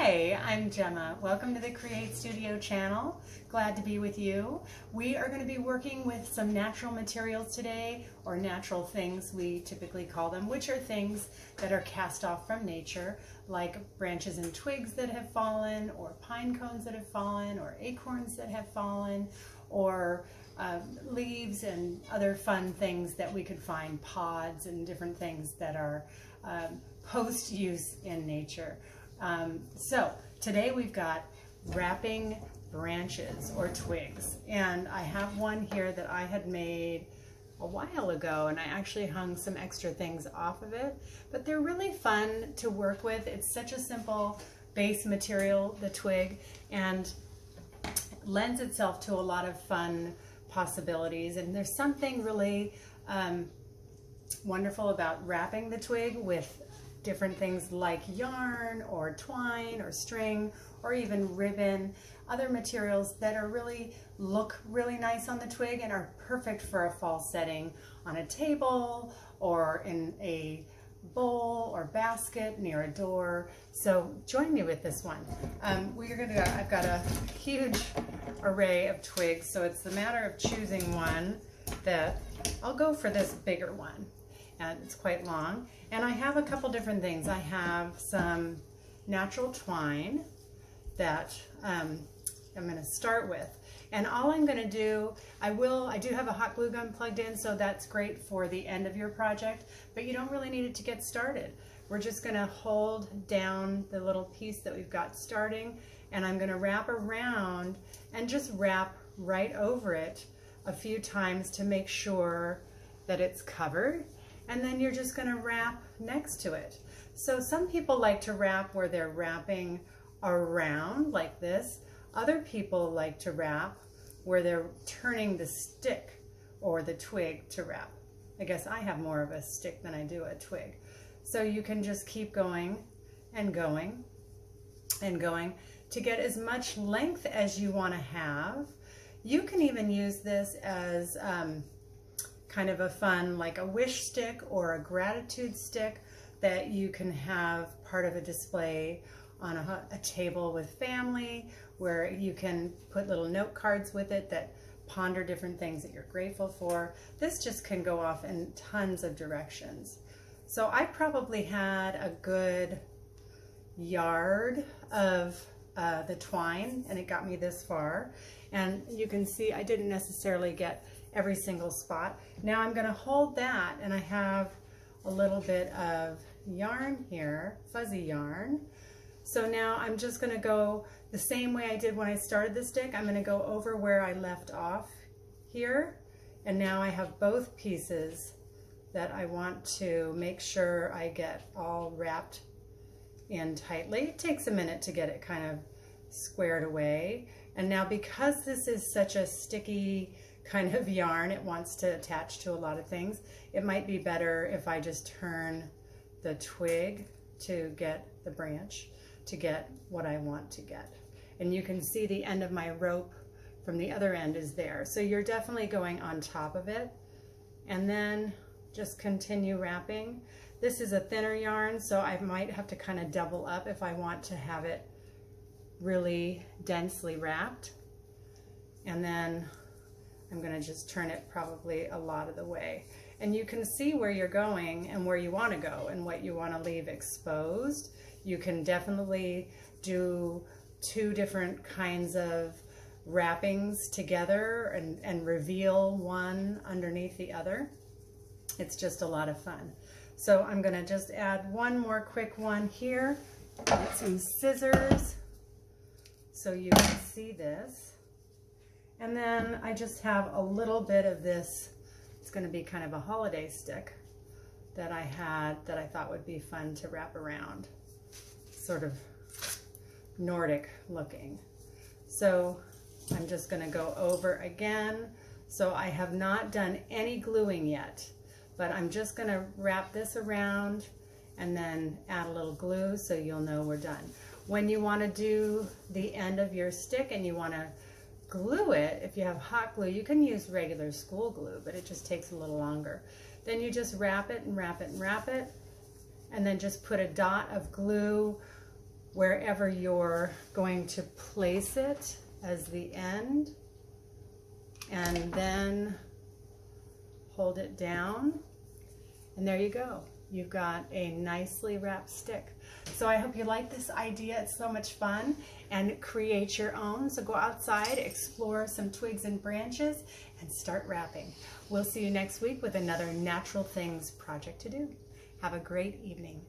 Hi, I'm Jemma. Welcome to the Create Studio channel. Glad to be with you. We are going to be working with some natural materials today, or natural things we typically call them, which are things that are cast off from nature, like branches and twigs that have fallen, or pine cones that have fallen, or acorns that have fallen, or leaves and other fun things that we could find, pods and different things that are post-use in nature. So today we've got wrapping branches or twigs, and I have one here that I had made a while ago, and I actually hung some extra things off of it, but they're really fun to work with. It's such a simple base material, the twig, and lends itself to a lot of fun possibilities. And there's something really wonderful about wrapping the twig with different things like yarn or twine or string or even ribbon, other materials that are look really nice on the twig and are perfect for a fall setting on a table or in a bowl or basket near a door. So join me with this one. I've got a huge array of twigs, so it's the matter of choosing one that I'll go for this bigger one. And it's quite long, and I have a couple different things. I have some natural twine that I'm going to start with, and all I'm going to do, I do have a hot glue gun plugged in, so that's great for the end of your project, but you don't really need it to get started. We're just going to hold down the little piece that we've got starting, and I'm going to wrap around and just wrap right over it a few times to make sure that it's covered. And then you're just going to wrap next to it. So some people like to wrap where they're wrapping around like this. Other people like to wrap where they're turning the stick or the twig to wrap. I guess I have more of a stick than I do a twig. So you can just keep going and going and going to get as much length as you want to have. You can even use this as kind of a fun, like a wish stick or a gratitude stick that you can have part of a display on a table with family, where you can put little note cards with it that ponder different things that you're grateful for. This just can go off in tons of directions. So I probably had a good yard of the twine, and it got me this far. And you can see I didn't necessarily get every single spot. Now I'm going to hold that, and I have a little bit of yarn here, fuzzy yarn. So now I'm just going to go the same way I did when I started the stick. I'm going to go over where I left off here, and now I have both pieces that I want to make sure I get all wrapped in tightly. It takes a minute to get it kind of squared away. And now, because this is such a sticky kind of yarn, it wants to attach to a lot of things, it might be better if I just turn the twig to get the branch to get what I want to get. And you can see the end of my rope from the other end is there. So you're definitely going on top of it, and then just continue wrapping. This is a thinner yarn, so I might have to kind of double up if I want to have it really densely wrapped. And then I'm going to just turn it probably a lot of the way. And you can see where you're going and where you want to go and what you want to leave exposed. You can definitely do two different kinds of wrappings together and reveal one underneath the other. It's just a lot of fun. So I'm going to just add one more quick one here with some scissors so you can see this. And then I just have a little bit of this. It's going to be kind of a holiday stick that I had that I thought would be fun to wrap around. Sort of Nordic looking. So I'm just going to go over again. So I have not done any gluing yet, but I'm just going to wrap this around and then add a little glue so you'll know we're done. When you want to do the end of your stick and you want to glue it, if you have hot glue, you can use regular school glue, but it just takes a little longer. Then you just wrap it and wrap it and wrap it, and then just put a dot of glue wherever you're going to place it as the end, and then hold it down, and there you go. You've got a nicely wrapped stick. So I hope you like this idea. It's so much fun, and create your own. So go outside, explore some twigs and branches, and start wrapping. We'll see you next week with another Natural Things project to do. Have a great evening.